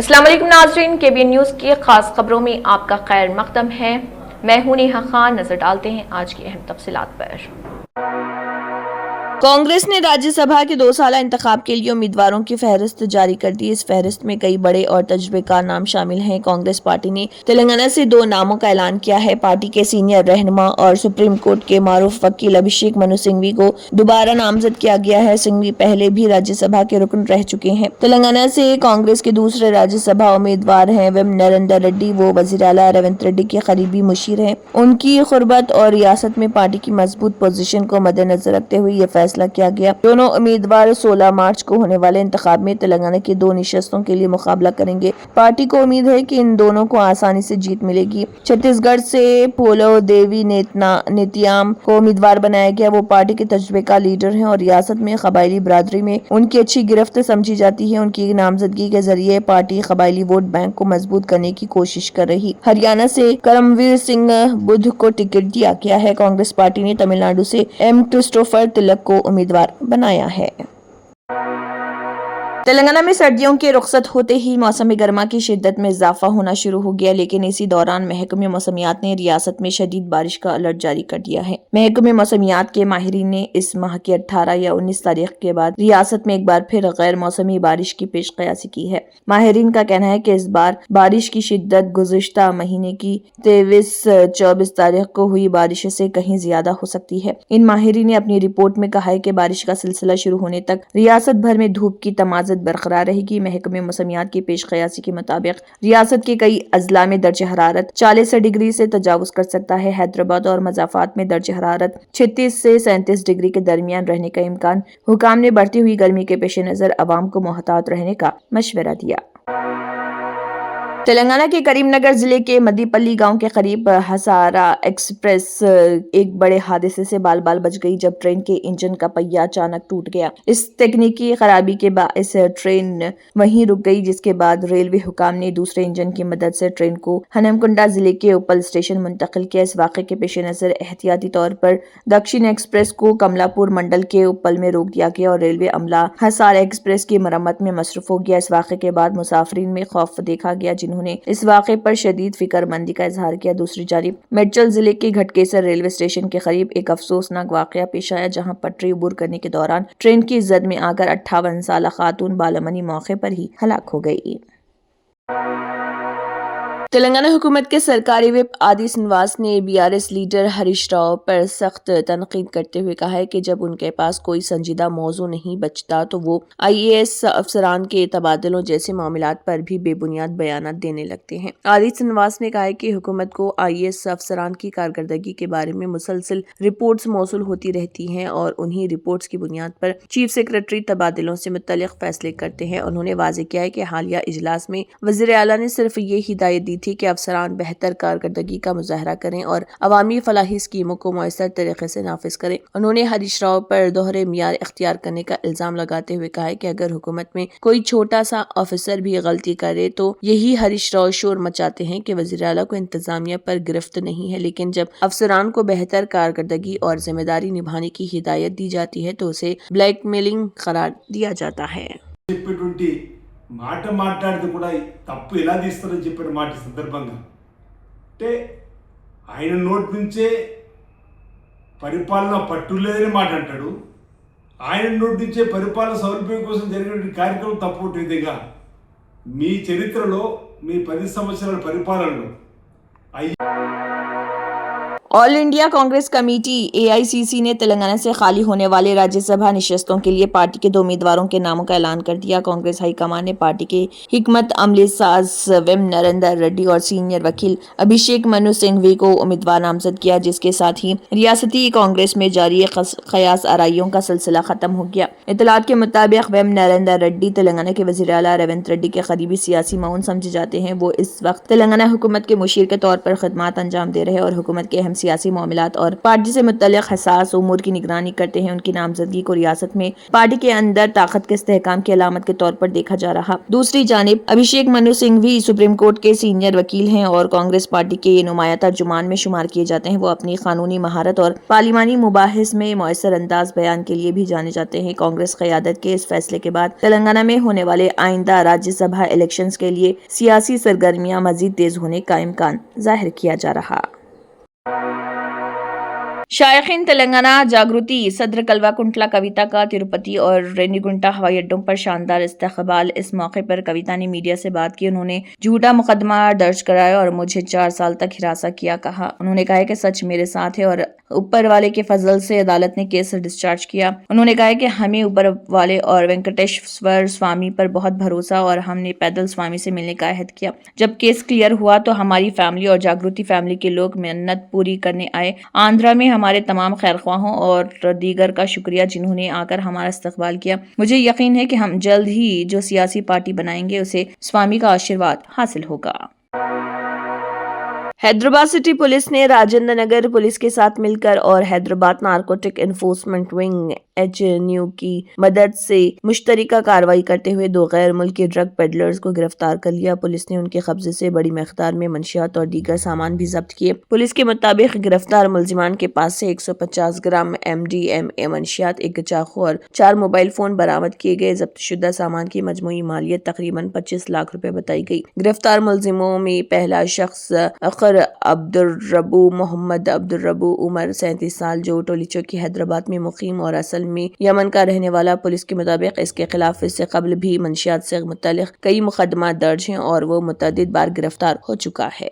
अस्सलाम वालेकुम नाज़रीन, KBN न्यूज़ की खास खबरों में आपका खैर मक़दम है। मैं हूं नेहा खान। नजर डालते हैं आज की अहम तफसीलात पर। कांग्रेस ने राज्यसभा के 2 साला इंतखाब के लिए उम्मीदवारों की फहरिस्त जारी कर दी। इस फहरिस्त में कई बड़े और तजुर्बेकार नाम शामिल हैं। कांग्रेस पार्टी ने तेलंगाना से 2 नामों का ऐलान किया है। पार्टी के सीनियर रहनुमा और सुप्रीम कोर्ट के मारूफ वकील अभिषेक मनु सिंघवी को दोबारा नामजद किया गया है। सिंघवी पहले भी राज्यसभा के रुकन रह चुके हैं। तेलंगाना से कांग्रेस के दूसरे राज्यसभा उम्मीदवार हैं वेम नरेंद्र रेड्डी। वो वजीर आला रेवंत रेड्डी के करीबी मुशीर हैं। उनकी खुरबत और रियासत में पार्टी की मजबूत पोजीशन को मद्देनजर रखते हुए ये फैसला किया गया। दोनों उम्मीदवार 16 मार्च को होने वाले इंतखाब में तेलंगाना की 2 निशस्तों के लिए मुकाबला करेंगे। पार्टी को उम्मीद है कि इन दोनों को आसानी से जीत मिलेगी। छत्तीसगढ़ से पोलो देवी नेतियाम को उम्मीदवार बनाया गया। वो पार्टी के तजुर्बेकार लीडर हैं और रियासत में कबायली बिरादरी में उनकी अच्छी गिरफ्त समझी जाती है। उनकी नामजदगी के जरिए पार्टी कबायली वोट बैंक को मजबूत करने की कोशिश कर रही। हरियाणा से करमवीर सिंह बुद्ध को टिकट दिया गया है। कांग्रेस पार्टी ने तमिलनाडु से एम क्रिस्टोफर तिलक को उम्मीदवार बनाया है। तेलंगाना में सर्दियों के रुखसत होते ही मौसमी गर्मा की शिद्दत में इजाफा होना शुरू हो गया, लेकिन इसी दौरान महकमे मौसमियात ने रियासत में शदीद बारिश का अलर्ट जारी कर दिया है। महकमे मौसमियात के माहिरीन ने इस माह की 18 या 19 तारीख के बाद रियासत में एक बार फिर गैर मौसमी बारिश की पेश कयासी की है। माहिरीन का कहना है कि इस बार बारिश की शिद्दत गुज़िश्ता महीने की 23-24 तारीख को हुई बारिश से कहीं ज्यादा हो सकती है। इन माहिरीन ने अपनी रिपोर्ट में कहा है कि बारिश का सिलसिला शुरू होने तक रियासत भर में धूप की तमाज़त बरकरार रहेगी। महकमे मौसमियात की पेश कयासी के मुताबिक रियासत के कई अजला में दर्ज हरारत 40 डिग्री से तजावुज कर सकता है। हैदराबाद और मज़ाफात में दर्ज हरारत 36 से 37 डिग्री के दरमियान रहने का इम्कान। हुकाम ने बढ़ती हुई गर्मी के पेश नजर अवाम को मोहतात रहने का मशवरा दिया। तेलंगाना के करीमनगर जिले के मदीपल्ली गांव के करीब हसारा एक्सप्रेस एक बड़े हादसे से बाल बाल बच गई जब ट्रेन के इंजन का पहिया अचानक टूट गया। इस तकनीकी खराबी के बायस ट्रेन वहीं रुक गई, जिसके बाद रेलवे हुकाम ने दूसरे इंजन की मदद से ट्रेन को हनमकुंडा जिले के उपल स्टेशन मुंतकिल किया। इस वाक़े के पेश नजर एहतियाती तौर पर दक्षिण एक्सप्रेस को कमलापुर मंडल के उपल में रोक दिया गया और रेलवे अमला हसारा एक्सप्रेस की मरम्मत में मसरूफ हो गया। इस वाक़े के बाद मुसाफिरीन में खौफ देखा गया, जिन्होंने इस वाक़े पर शदीद फिक्रमंदी का इजहार किया। दूसरी जानिब मेडचल जिले के घटकेसर रेलवे स्टेशन के करीब एक अफसोसनाक वाक़या पेश आया, जहां पटरी अबूर करने के दौरान ट्रेन की जद में आकर 58 साला खातून बालमनी मौके पर ही हलाक हो गई। तेलंगाना हुकूमत के सरकारी विप आदि श्रीनिवास ने बीआरएस लीडर हरीश राव पर सख्त तनकीद करते हुए कहा है कि जब उनके पास कोई संजीदा मौजू नहीं बचता तो वो आईएएस अफसरान के तबादलों जैसे मामलात पर भी बेबुनियाद बयानात देने लगते हैं। आदि श्रीनिवास ने कहा है कि हुकूमत को आईएएस अफसरान की कारकर्दगी के बारे में मुसलसल रिपोर्ट्स मौसूल होती रहती हैं और उन्हीं रिपोर्ट्स की बुनियाद पर चीफ सेक्रेटरी तबादलों से मुतल्लिक फैसले करते हैं। उन्होंने वाज़ेह किया है कि हालिया इजलास में वज़ीर आला ने सिर्फ ये हिदायत दी थी कि अफसरान बेहतर कारकर्दगी का मुजाहरा करें और अवामी फलाही स्कीमों को मौसर तरीके से नाफिज करें। उन्होंने हरीश राव पर दोहरे मियार इख्तियार करने का इल्जाम लगाते हुए कहा है कि अगर हुकूमत में कोई छोटा सा ऑफिसर भी गलती करे तो यही हरीश राव शोर मचाते हैं कि वज़ीर आला को इंतजामिया पर गिरफ्त नहीं है, लेकिन जब अफसरान को बेहतर कारकर्दगी और जिम्मेदारी निभाने की हिदायत दी जाती है तो उसे ब्लैकमेलिंग करार दिया जाता है। మాట మాట్లాడితే కూడా తప్పు ఎలా తీస్తారని చెప్పిన మాట సందర్భంగా అంటే ఆయన నోటి నుంచే పరిపాలన పట్టులేదని మాట అంటాడు. ఆయన నోటి నుంచే పరిపాలన సౌలభ్యం కోసం జరిగిన కార్యక్రమం తప్పు విధంగా మీ చరిత్రలో మీ 10 సంవత్సరాల పరిపాలనలో all India Congress committee AICC ने तेलंगाना से खाली होने वाले राज्यसभा निशस्तों के लिए पार्टी के 2 उम्मीदवारों के नामों का ऐलान कर दिया। कांग्रेस हाईकमान ने पार्टी के हिकमत अमली साज वेम नरेंद्र रेड्डी और सीनियर वकील अभिषेक मनु सिंघवी को उम्मीदवार नामजद किया, जिसके साथ ही रियासती कांग्रेस में जारी कयास आराइयों का सिलसिला खत्म हो गया। इतलात के मुताबिक वेम नरेंद्र रेड्डी तेलंगाना के वज़ीर आला रेवंत रेड्डी के करीबी सियासी माउन समझे जाते हैं। वो इस वक्त तेलंगाना हुकूमत के मुशीर के तौर पर खिदमात अंजाम दे रहे और हुकूमत के अहम سیاسی معاملات اور پارٹی سے متعلق حساس امور کی نگرانی کرتے ہیں، ان کی نامزدگی کو ریاست میں پارٹی کے اندر طاقت کے استحکام کی علامت کے طور پر دیکھا جا رہا۔ دوسری جانب ابھیشیک منو سنگھ بھی سپریم کورٹ کے سینئر وکیل ہیں اور کانگریس پارٹی کے یہ نمایاں ترجمان میں شمار کیے جاتے ہیں۔ وہ اپنی قانونی مہارت اور پارلیمانی مباحث میں مؤثر انداز بیان کے لیے بھی جانے جاتے ہیں۔ کانگریس قیادت کے اس فیصلے کے بعد تلنگانہ میں ہونے والے آئندہ راجیہ سبھا الیکشنز کے لیے سیاسی سرگرمیاں مزید تیز ہونے کا امکان ظاہر کیا جا رہا۔ شائقین، تلنگانہ جاگرتی صدر کلوا کنٹلا کویتا کا تروپتی اور رینیگنٹا ہوائی اڈوں پر شاندار استقبال۔ اس موقع پر کویتا نے میڈیا سے بات کی۔ انہوں نے جھوٹا مقدمہ درج کرایا اور مجھے 4 سال تک ہراساں کیا کہا۔ انہوں نے کہا کہ سچ میرے ساتھ ہے اور اوپر والے کے فضل سے عدالت نے کیس ڈسچارج کیا۔ انہوں نے کہا کہ ہمیں اوپر والے اور وینکٹیشور سوامی پر بہت بھروسہ اور ہم نے پیدل سوامی سے ملنے کا عہد کیا۔ جب کیس کلیئر ہوا تو ہماری فیملی اور جاگرتی فیملی کے لوگ منت پوری کرنے آئے۔ آندھرا میں ہمارے تمام خیرخواہوں اور دیگر کا شکریہ جنہوں نے آ کر ہمارا استقبال کیا۔ مجھے یقین ہے کہ ہم جلد ہی جو سیاسی پارٹی بنائیں گے اسے سوامی کا آشیرواد حاصل ہوگا۔ حیدرآباد سٹی پولیس نے راجندر نگر پولیس کے ساتھ مل کر اور Hyderabad narcotic enforcement wing HNU کی مدد سے مشترکہ کارروائی کرتے ہوئے 2 غیر ملکی ڈرگ پیڈلرز کو گرفتار کر لیا۔ پولیس نے ان کے قبضے سے بڑی مقدار میں منشیات اور دیگر سامان بھی ضبط کیے۔ پولیس کے مطابق گرفتار ملزمان کے پاس سے 150 گرام MDMA منشیات، 1 چاقو اور 4 موبائل فون برآمد کیے گئے۔ ضبط شدہ سامان کی مجموعی مالیت تقریباً 25 لاکھ روپے بتائی گئی۔ گرفتار ملزموں میں پہلا شخص اخر عبدالربو محمد عبدالربو عمر 37 سال جو ٹولی چوکی حیدرآباد میں مقیم اور اصل میں یمن کا رہنے والا۔ پولیس کے مطابق اس کے خلاف اس سے قبل بھی منشیات سے متعلق کئی مقدمات درج ہیں اور وہ متعدد بار گرفتار ہو چکا ہے۔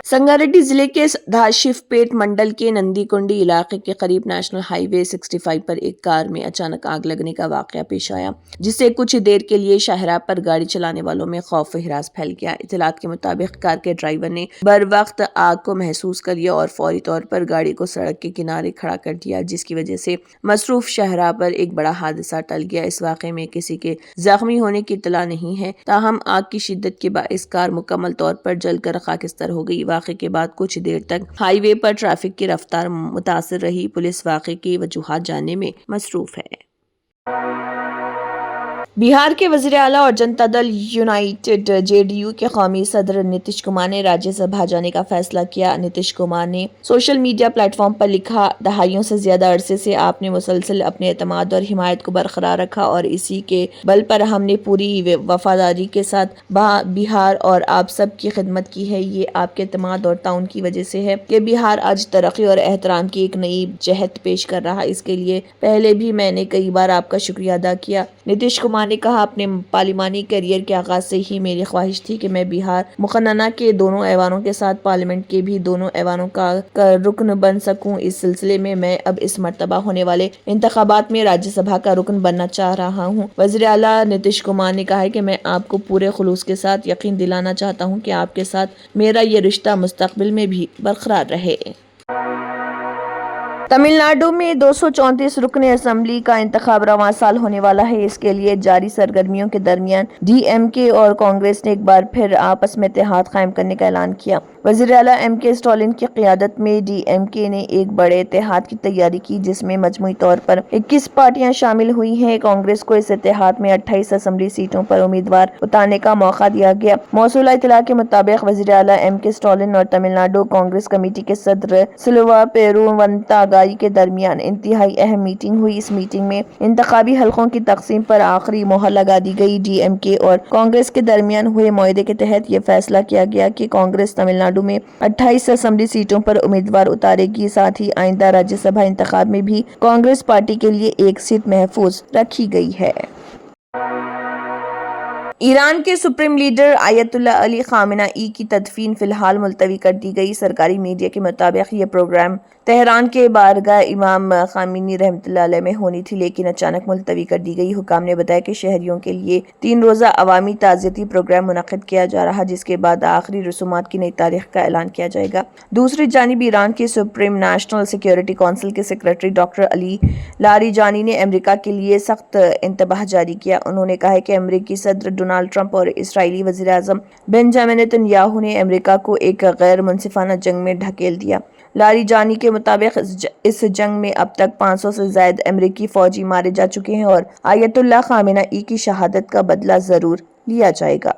سنگاریڈی ضلع کے دھاشیف پیٹ منڈل کے نندی کنڈی علاقے کے قریب نیشنل ہائی وے 65 پر ایک کار میں اچانک آگ لگنے کا واقعہ پیش آیا، جس سے کچھ دیر کے لیے شاہراہ پر گاڑی چلانے والوں میں خوف و ہراس پھیل گیا۔ اطلاعات کے مطابق کار کے ڈرائیور نے بروقت آگ کو محسوس کر لیا اور فوری طور پر گاڑی کو سڑک کے کنارے کھڑا کر دیا، جس کی وجہ سے مصروف شاہراہ پر ایک بڑا حادثہ ٹل گیا۔ اس واقعے میں کسی کے زخمی ہونے کی اطلاع نہیں ہے، تاہم آگ کی شدت کے باعث کار مکمل طور پر جل کر خاکستر ہو گئی۔ واقعے کے بعد کچھ دیر تک ہائی وے پر ٹریفک کی رفتار متاثر رہی۔ پولیس واقعے کی وجوہات جاننے میں مصروف ہے۔ بہار کے وزیر اعلیٰ اور جنتا دل یونائیٹڈ JDU کے قومی صدر نتیش کمار نے راجیہ سبھا جانے کا فیصلہ کیا۔ نتیش کمار نے سوشل میڈیا پلیٹ فارم پر لکھا، دہائیوں سے زیادہ عرصے سے آپ نے مسلسل اپنے اعتماد اور حمایت کو برقرار رکھا اور اسی کے بل پر ہم نے پوری وفاداری کے ساتھ بہار اور آپ سب کی خدمت کی ہے۔ یہ آپ کے اعتماد اور تعاون کی وجہ سے ہے کہ بہار آج ترقی اور احترام کی ایک نئی جہت پیش کر رہا۔ اس کے لیے پہلے بھی میں نے کئی بار آپ کا شکریہ ادا کیا۔ نتیش کمار نے کہا، اپنے پارلیمانی کیریئر کے آغاز سے ہی میری خواہش تھی کہ میں بہار مقننہ کے دونوں ایوانوں کے ساتھ پارلیمنٹ کے بھی دونوں ایوانوں کا رکن بن سکوں۔ اس سلسلے میں میں اب اس مرتبہ ہونے والے انتخابات میں راجیہ سبھا کا رکن بننا چاہ رہا ہوں۔ وزیر اعلیٰ نتیش کمار نے کہا کہ میں آپ کو پورے خلوص کے ساتھ یقین دلانا چاہتا ہوں کہ آپ کے ساتھ میرا یہ رشتہ مستقبل میں بھی برقرار رہے۔ تمل ناڈو میں 234 رکن اسمبلی کا انتخاب رواں سال ہونے والا ہے۔ اس کے لیے جاری سرگرمیوں کے درمیان DMK اور کانگریس نے ایک بار پھر آپس میں اتحاد قائم کرنے کا اعلان کیا۔ وزیر اعلیٰ MK اسٹالن کی قیادت میں DMK نے ایک بڑے اتحاد کی تیاری کی جس میں مجموعی طور پر 21 پارٹیاں شامل ہوئی ہیں۔ کانگریس کو اس اتحاد میں 28 اسمبلی سیٹوں پر امیدوار اتارنے کا موقع دیا گیا۔ موصولہ اطلاع کے مطابق وزیر اعلیٰ MK اسٹالن اور تمل ناڈو کانگریس کمیٹی کے صدر سلوا پیروونتاگائی کے درمیان انتہائی اہم میٹنگ ہوئی۔ اس میٹنگ میں انتخابی حلقوں کی تقسیم پر آخری مہر لگا دی گئی۔ DMK اور کانگریس کے درمیان ہوئے معاہدے کے تحت یہ فیصلہ کیا گیا کہ کانگریس تمل ناڈو میں 28 اسمبلی سیٹوں پر امیدوار اتارے گی، ساتھ ہی آئندہ راجیہ سبھا انتخاب میں بھی کانگریس پارٹی کے لیے ایک سیٹ محفوظ رکھی گئی ہے۔ ایران کے سپریم لیڈر آیت اللہ علی خامنہ ای کی تدفین فی الحال ملتوی کر دی گئی۔ سرکاری میڈیا کے مطابق یہ پروگرام تہران کے بارگاہ امام خامنی رحمۃ اللہ علیہ میں ہونی تھی، لیکن اچانک ملتوی کر دی گئی۔ حکام نے بتایا کہ شہریوں کے لیے 3 روزہ عوامی تعزیتی پروگرام منعقد کیا جا رہا، جس کے بعد آخری رسومات کی نئی تاریخ کا اعلان کیا جائے گا۔ دوسری جانب ایران کے سپریم نیشنل سیکیورٹی کونسل کے سیکریٹری ڈاکٹر علی لاریجانی نے امریکہ کے لیے سخت انتباہ جاری کیا۔ انہوں نے کہا کہ امریکی صدر डोनाल्ड ट्रंप और इसराइली वज़ीर आज़म बेंजामिन नेतन्याहू ने अमेरिका को एक गैर मुनसिफाना जंग में ढकेल दिया। लारीजानी के मुताबिक इस जंग में अब तक 500 से ज़ायद अमेरिकी फौजी मारे जा चुके हैं और आयतुल्लाह खामेनेई की शहादत का बदला ज़रूर लिया जाएगा।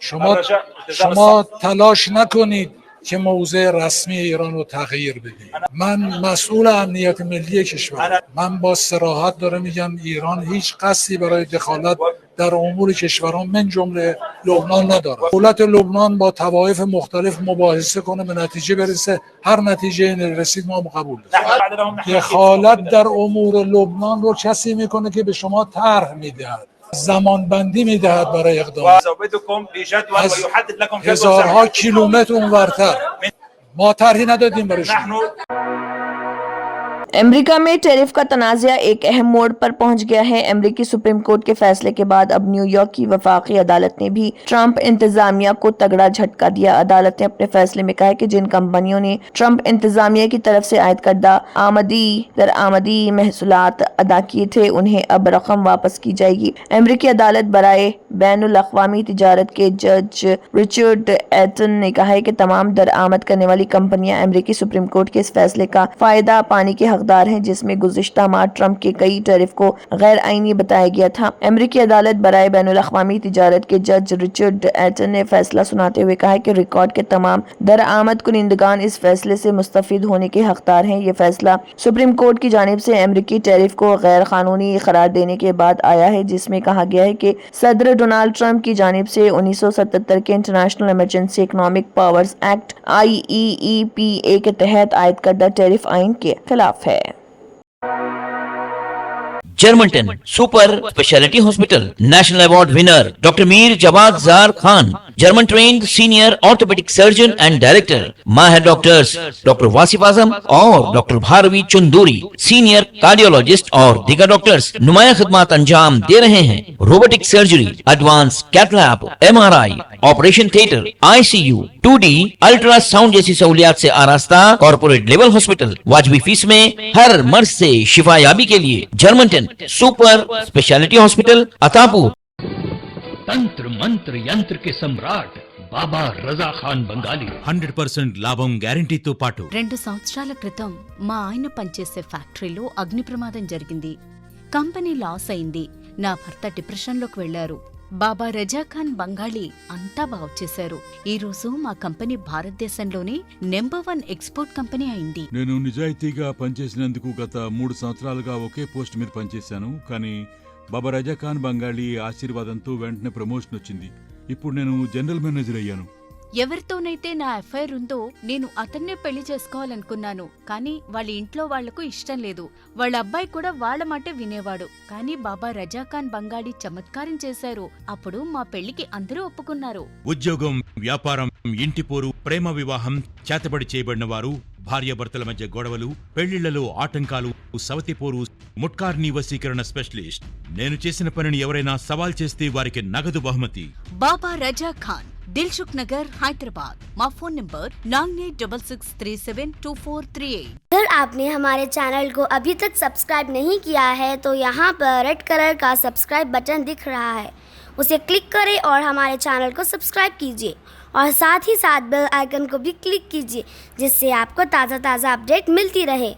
شما تلاش نکنید که موضع رسمی ایران رو تغییر بدید. من مسئول امنیت ملی کشور، من با صراحت دارم میگم ایران هیچ قصدی برای دخالت در امور کشوران من جمله لبنان نداره. دولت لبنان با طوایف مختلف مباحثه کنه به نتیجه برسه، هر نتیجه رسید ما قبول داریم. دخالت در امور لبنان رو کسی میکنه که به شما طرح میدهد، زمان بندی میدهد برای اقدام از هزارها کیلومتر اونورتر. ما طرحی ندادیم برای شما. अमेरिका में टैरिफ का तनाज़ा एक अहम मोड़ पर पहुंच गया है। अमेरिकी सुप्रीम कोर्ट के फैसले के बाद अब न्यूयॉर्क की वफाकी अदालत ने भी ट्रंप इंतजामिया को तगड़ा झटका दिया। अदालत ने अपने फैसले में कहा है कि जिन कंपनियों ने ट्रंप इंतजामिया की तरफ से आयद करदा दरआमदी महसूलात अदा किए थे उन्हें अब रकम वापस की जाएगी। अमेरिकी अदालत बराए बैनुल अक़वामी तिजारत के जज रिचर्ड एटन ने कहा है कि तमाम दरआमद करने वाली कंपनियां अमेरिकी सुप्रीम कोर्ट के इस फैसले का फायदा पाने के हकदार हैं, जिसमें गुज़िश्ता माह ट्रंप के कई टैरिफ को गैर आईनी बताया गया था। अमेरिकी अदालत बराए बैनुल अक़वामी तिजारत के जज रिचर्ड एटन ने फैसला सुनाते हुए कहा है कि रिकॉर्ड के तमाम दरआमद कुनिंदगान इस फैसले से मुस्तफिद होने के हकदार हैं। ये फैसला सुप्रीम कोर्ट की जानिब से अमेरिकी टैरिफ को गैर कानूनी करार देने के बाद आया है, जिसमें कहा गया है कि सदर डोनाल्ड ट्रंप की जानिब से 1977 के international emergency economic powers act IEEPA के तहत आयद करदा टैरिफ आइन के खिलाफ है। Germanton super speciality hospital national award winner doctor Mir Jawad Zar Khan, German trained senior orthopedic surgeon and director, माहिर डॉक्टर्स डॉक्टर वासिफ आजम और doctor Bharvi Chanduri, senior cardiologist और दीगर डॉक्टर्स नुमाया खिदमत अंजाम दे रहे हैं। Robotic surgery, advance cath lab, MRI, operation theatre, ICU, 2D ultrasound जैसी सहूलियात से आरास्ता कॉर्पोरेट लेवल हॉस्पिटल, वाजबी फीस में हर मर्ज से शिफायाबी के लिए Germanton super speciality hospital Attapur. तंत्र मंत्र यंत्र के सम्राट బాబా రజా ఖాన్ బంగాలి 100% లాభం గ్యారెంటీతో పాటు 2 సంవత్సరాల క్రితం మా ఆయన పనిచేసే ఫ్యాక్టరీలో అగ్ని ప్రమాదం జరిగింది. కంపెనీ లాస్ అయింది. నా భర్త డిప్రెషన్లోకి వెళ్లారు. బాబా రజా ఖాన్ బంగాళీ అంతా బాగు చేశారు. ఈ రోజు మా కంపెనీ భారతదేశంలోనే నెంబర్ 1 ఎక్స్పోర్ట్ కంపెనీ అయింది. నేను నిజాయితీగా పనిచేసినందుకు గత 3 సంవత్సరాలుగా ఒకే పోస్ట్ మీద పనిచేశాను. కానీ బాబా రజా ఖాన్ బంగాళీ ఆశీర్వాదంతో వెంటనే ప్రమోషన్ వచ్చింది. ఇప్పుడు నేను జనరల్ మేనేజర్ అయ్యాను. ఎవరితోనైతే నా అఫైర్ ఉందో నేను అతన్నే పెళ్లి చేసుకోవాలనుకున్నాను. కానీ వాళ్ళ ఇంట్లో వాళ్లకు ఇష్టం లేదు. వాళ్ళ అబ్బాయి కూడా వాళ్ళ మాటే వినేవాడు. కానీ బాబా రజాఖాన్ బంగాళీ చమత్కారం చేశారు. అప్పుడు మా పెళ్లికి అందరూ ఒప్పుకున్నారు. ఉద్యోగం, వ్యాపారం, ఇంటి పోరు, ప్రేమ వివాహం, చేతబడి చేయబడిన వారు, భార్యాభర్తల మధ్య గొడవలు, పెళ్లిళ్లలో ఆటంకాలు, సవతిపోరు, ముట్కార్నీ వశీకరణ స్పెషలిస్ట్. నేను చేసిన పనిని ఎవరైనా సవాల్ చేస్తే వారికి నగదు బహుమతి. బాబా రజా ఖాన్, दिलसुख नगर, हैदराबाद। माँ फोन नंबर 9866372438। अगर आपने हमारे चैनल को अभी तक सब्सक्राइब नहीं किया है तो यहाँ पर रेड कलर का सब्सक्राइब बटन दिख रहा है, उसे क्लिक करें और हमारे चैनल को सब्सक्राइब कीजिए और साथ ही साथ बेल आइकन को भी क्लिक कीजिए, जिससे आपको ताज़ा अपडेट मिलती रहे।